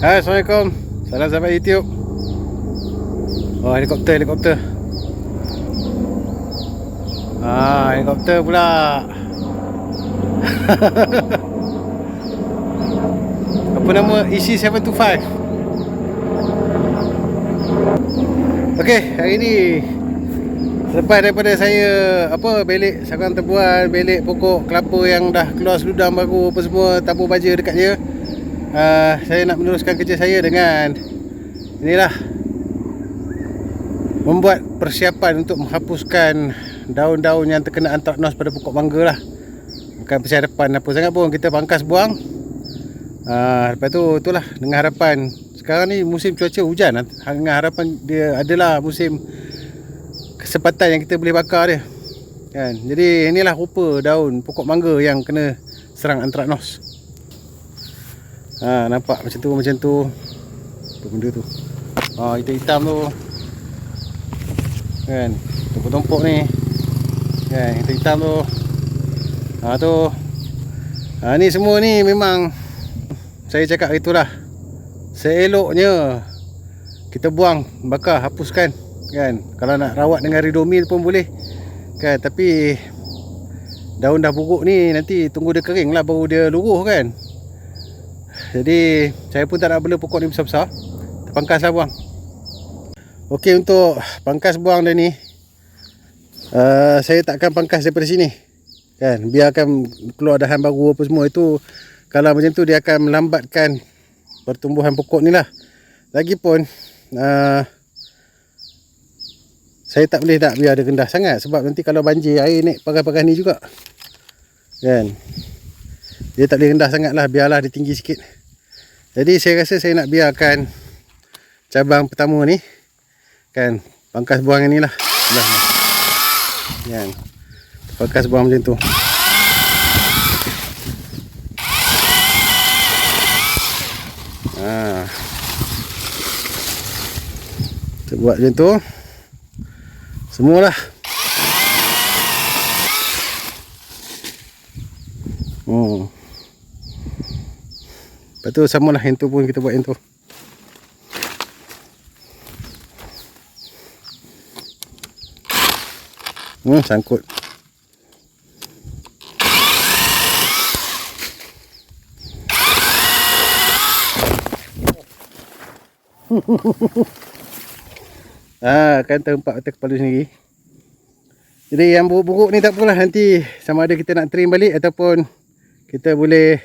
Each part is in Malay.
Hai, Assalamualaikum. Salam sahabat YouTube. Oh, helikopter. Helikopter pula. Apa nama? EC725. Okey, hari ni selepas daripada saya belik sarang tebuan, belik pokok kelapa yang dah keluar seludang baru apa semua, tabur baja dekat dia. Saya nak meneruskan kerja saya dengan inilah, membuat persiapan untuk menghapuskan daun-daun yang terkena antraknos pada pokok mangga lah. Bukan persiapan apa sangat pun, kita pangkas buang. Lepas tu itulah, dengan harapan sekarang ni musim cuaca hujan, dengan harapan dia adalah musim kesempatan yang kita boleh bakar dia kan. Jadi inilah rupa daun pokok mangga yang kena serang antraknos. Nampak macam tu apa benda tu, hitam tu kan, tumpuk-tumpuk ni kan, hitam tu. Ni semua ni memang saya cakap itulah, seeloknya kita buang, bakar, hapuskan kan. Kalau nak rawat dengan Ridomil pun boleh kan, tapi daun dah buruk ni, nanti tunggu dia kering lah baru dia luruh kan. Jadi saya pun tak nak bela pokok ni besar-besar, terpangkas lah buang. Okey, untuk pangkas buang dia ni, saya tak akan pangkas daripada sini kan, biarkan keluar dahan baru apa semua. Itu kalau macam tu dia akan melambatkan pertumbuhan pokok ni lah. Lagipun saya tak boleh nak biar dia rendah sangat, sebab nanti kalau banjir air naik pagar-pagar ni juga kan. Dia tak boleh rendah sangat lah, biarlah dia tinggi sikit. Jadi saya rasa saya nak biarkan cabang pertama ni kan, pangkas buang yang ni lah kan, pangkas buang macam tu. Kita buat macam tu semualah. Lepas tu samalah yang tu pun kita buat yang tu. Sangkut. Kan terempak atas kepala sendiri. Jadi yang buruk-buruk ni tak apalah, nanti sama ada kita nak trim balik ataupun kita boleh,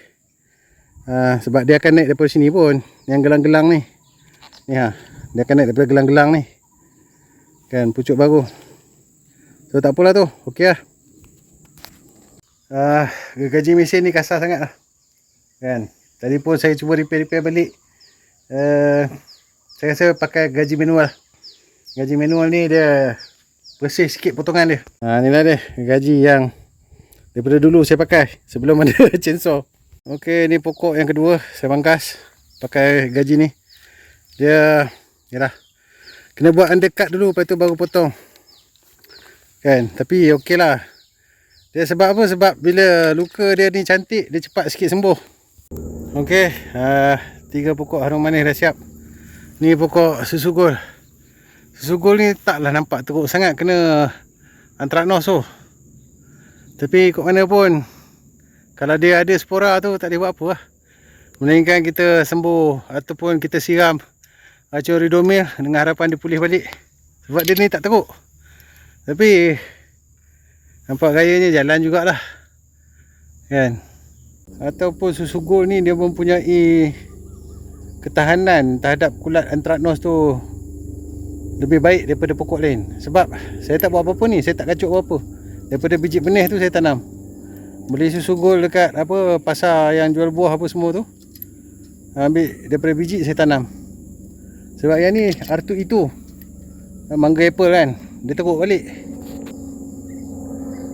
sebab dia akan naik daripada sini pun, yang gelang-gelang ni. Dia akan naik daripada gelang-gelang ni kan, pucuk baru. So tak apalah tu, okey lah. Gergaji mesin ni kasar sangat lah kan. Tadi pun saya cuba repair balik. Saya rasa pakai gaji manual. Gaji manual ni dia bersih sikit potongan dia. Ni lah dia gaji yang daripada dulu saya pakai sebelum ada chainsaw. Okey, ni pokok yang kedua saya pangkas pakai gaji ni. Dia yalah, kena buat undercut dulu, lepas tu baru potong kan. Tapi okey lah. Dia sebab apa? Sebab bila luka dia ni cantik, dia cepat sikit sembuh. Okey, 3 pokok harum manis dah siap. Ni pokok susugul. Susugul ni taklah nampak teruk sangat kena antraknos tu. Tapi kok mana pun, kalau dia ada spora tu tak boleh buat apa lah, melainkan kita sembuh ataupun kita siram racun Ridomil dengan harapan dia pulih balik. Sebab dia ni tak teruk, tapi nampak gayanya jalan jugalah kan. Ataupun susugul ni dia mempunyai ketahanan terhadap kulat antraknos tu lebih baik daripada pokok lain. Sebab saya tak buat apa-apa ni, saya tak kacuk apa-apa. Daripada biji benih tu saya tanam. Beli susugul dekat pasar yang jual buah apa semua tu, ambil daripada biji saya tanam. Sebab yang ni R2E2, mangga apple kan, dia teruk balik.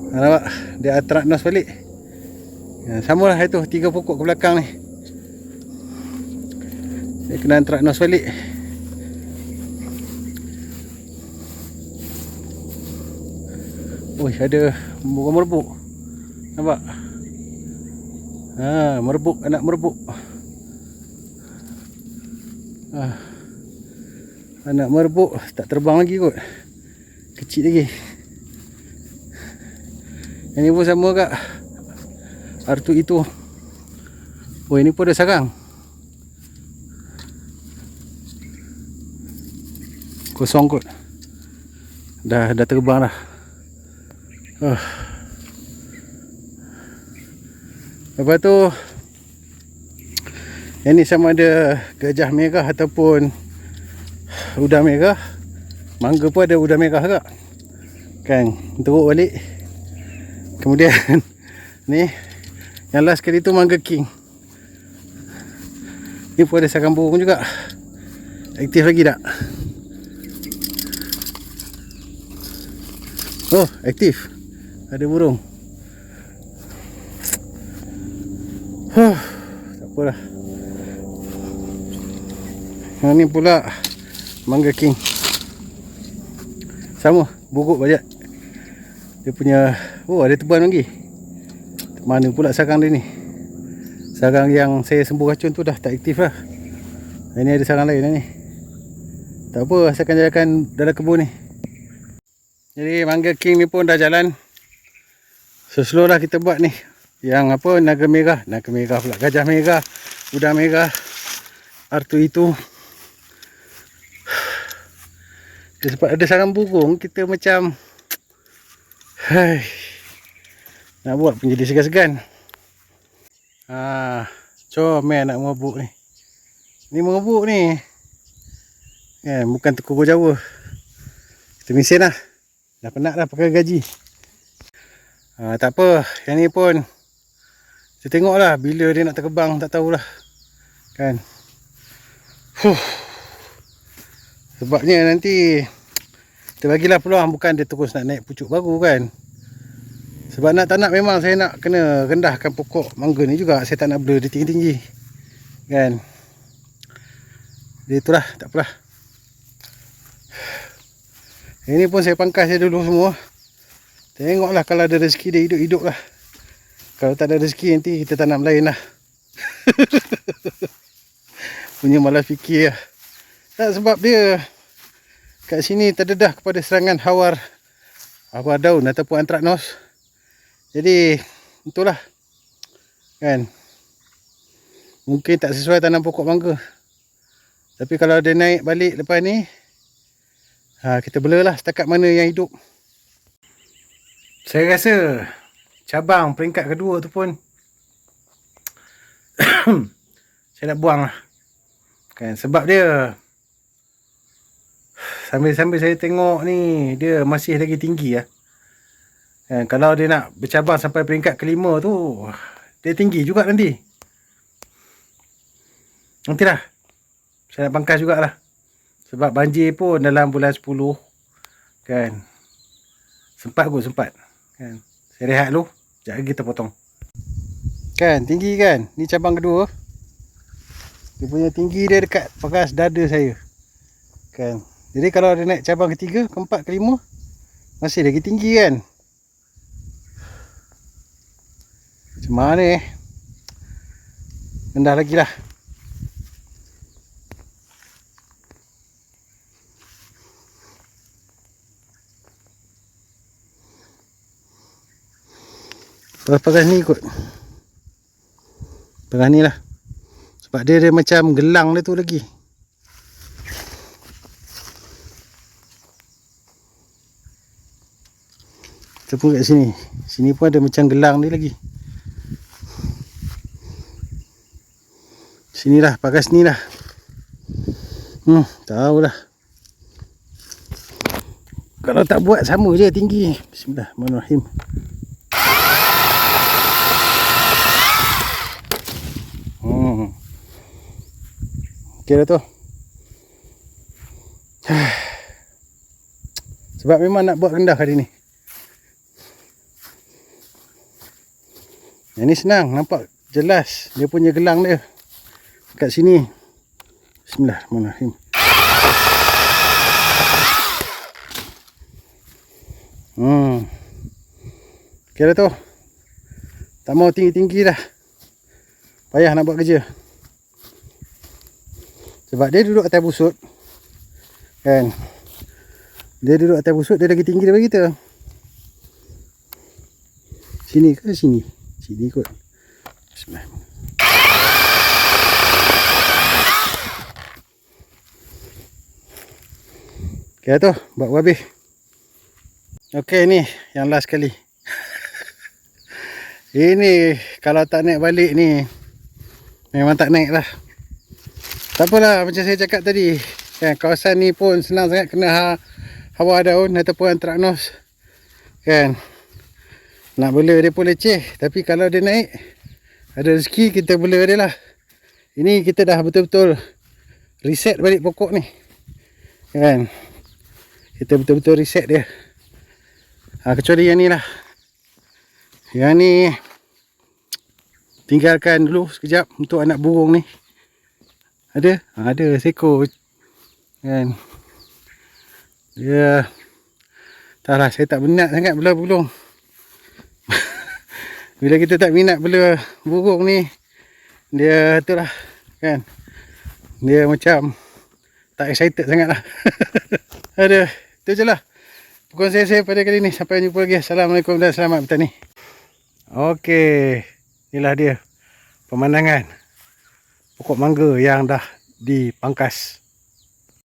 Nampak? Dia antraknos balik. Samalah itu 3 pokok ke belakang ni, dia kena antraknos balik. Ada bunga merebuk. Nampak? Merebuk, anak merebuk. Anak merbuk tak terbang lagi kot. Kecil lagi. Yang ni pun sama kak. Artu itu. Oh, ini pun ada sarang. Kosong kot. Dah terbang dah. Lepas tu, yang ni sama ada gajah merah ataupun udang merah. Mangga pun ada udang merah kak. Kan, teruk balik. Kemudian ni yang last kali tu mangga king. Ni pun ada sarang burung juga. Aktif lagi tak? Oh, aktif. Ada burung. Tak apalah. Yang ni pula mangga king. Sama, buruk banyak. Dia punya, ada teban lagi. Mana pula sarang dia ni? Sarang yang saya sembuh racun tu dah tak aktif lah. Ini ada sarang lain lah ni. Tak apa, asalkan jalankan dalam kebun ni. Jadi mangga king ni pun dah jalan. So slow lah kita buat ni. Yang apa, naga merah pula, gajah merah, udang merah, artu itu. Sebab ada sarang burung, kita macam nak buat pun jadi segan-segan. Comel nak merebuk ni. Ni merebuk ni bukan tekuk Jawa. Kita mesin lah. Dah penat dah pakai gaji. Tak apa, yang ni pun kita tengok lah bila dia nak terbang, tak tahulah kan. Sebabnya nanti kita bagilah peluang, bukan dia terus nak naik pucuk baru kan. Sebab nak tak nak memang saya nak kena rendahkan pokok mangga ni juga. Saya tak nak blur dia tinggi-tinggi kan. Dia itulah, tak apalah. Ini pun saya pangkas dia dulu semua. Tengoklah kalau ada rezeki dia hidup-hidup lah. Kalau tak ada rezeki nanti kita tanam lain lah. Punya malas fikir lah. Tak, sebab dia kat sini terdedah kepada serangan hawar daun ataupun antraknos. Jadi itulah kan. Mungkin tak sesuai tanam pokok mangga. Tapi kalau dia naik balik lepas ni, kita belalah setakat mana yang hidup. Saya rasa cabang peringkat kedua tu pun saya nak buang lah kan. Sebab dia sambil saya tengok ni, dia masih lagi tinggi lah kan. Kalau dia nak bercabang sampai peringkat kelima tu, dia tinggi juga nantilah. Saya nak pangkas jugalah. Sebab banjir pun dalam bulan 10 kan. Sempat kan. Saya rehat dulu, sekejap lagi kita potong. Kan, tinggi kan. Ni cabang kedua. Dia punya tinggi dia dekat paras dada saya kan. Jadi kalau dia naik cabang ketiga, keempat, kelima, masih lagi tinggi kan. Macam mana rendah lagi lah. Paras ni kot. Paras ni lah. Sebab dia macam gelang dia tu lagi. Kita pun kat sini. Sini pun ada macam gelang dia lagi. Sini lah, paras ni lah. Tahulah. Kalau tak buat sama je tinggi. Bismillahirrahmanirrahim. Okey dah tu. Sebab memang nak buat rendah hari ni. Yang ni senang, nampak jelas dia punya gelang dia kat sini. Bismillahirrahmanirrahim. Okey dah tu. Tak mau tinggi-tinggi dah. Payah nak buat kerja. Sebab dia duduk atas busut. Kan? Dia duduk atas busut, dia lagi tinggi daripada kita. Sini ke sini? Sini kot. Bismillah. Okay tu, buat habis. Okay ni, yang last kali. Ini kalau tak naik balik ni, memang tak naik lah. Tak apalah, macam saya cakap tadi, kan, kawasan ni pun senang sangat kena hawa daun ataupun antraknos. Kan, nak bela dia pun leceh. Tapi kalau dia naik, ada rezeki, kita bela dia lah. Ini kita dah betul-betul reset balik pokok ni. Kan, kita betul-betul reset dia. Kecuali yang ni lah. Yang ni tinggalkan dulu sekejap untuk anak burung ni. Ada? Ada seekor. Kan, dia taklah, saya tak minat sangat bela burung. Bila kita tak minat bela burung ni, dia tu lah, kan, dia macam tak excited sangat lah. Aduh, itu je lah perkongsian saya pada kali ni. Sampai jumpa lagi. Assalamualaikum dan selamat bertani. Okey, inilah dia pemandangan pokok mangga yang dah dipangkas.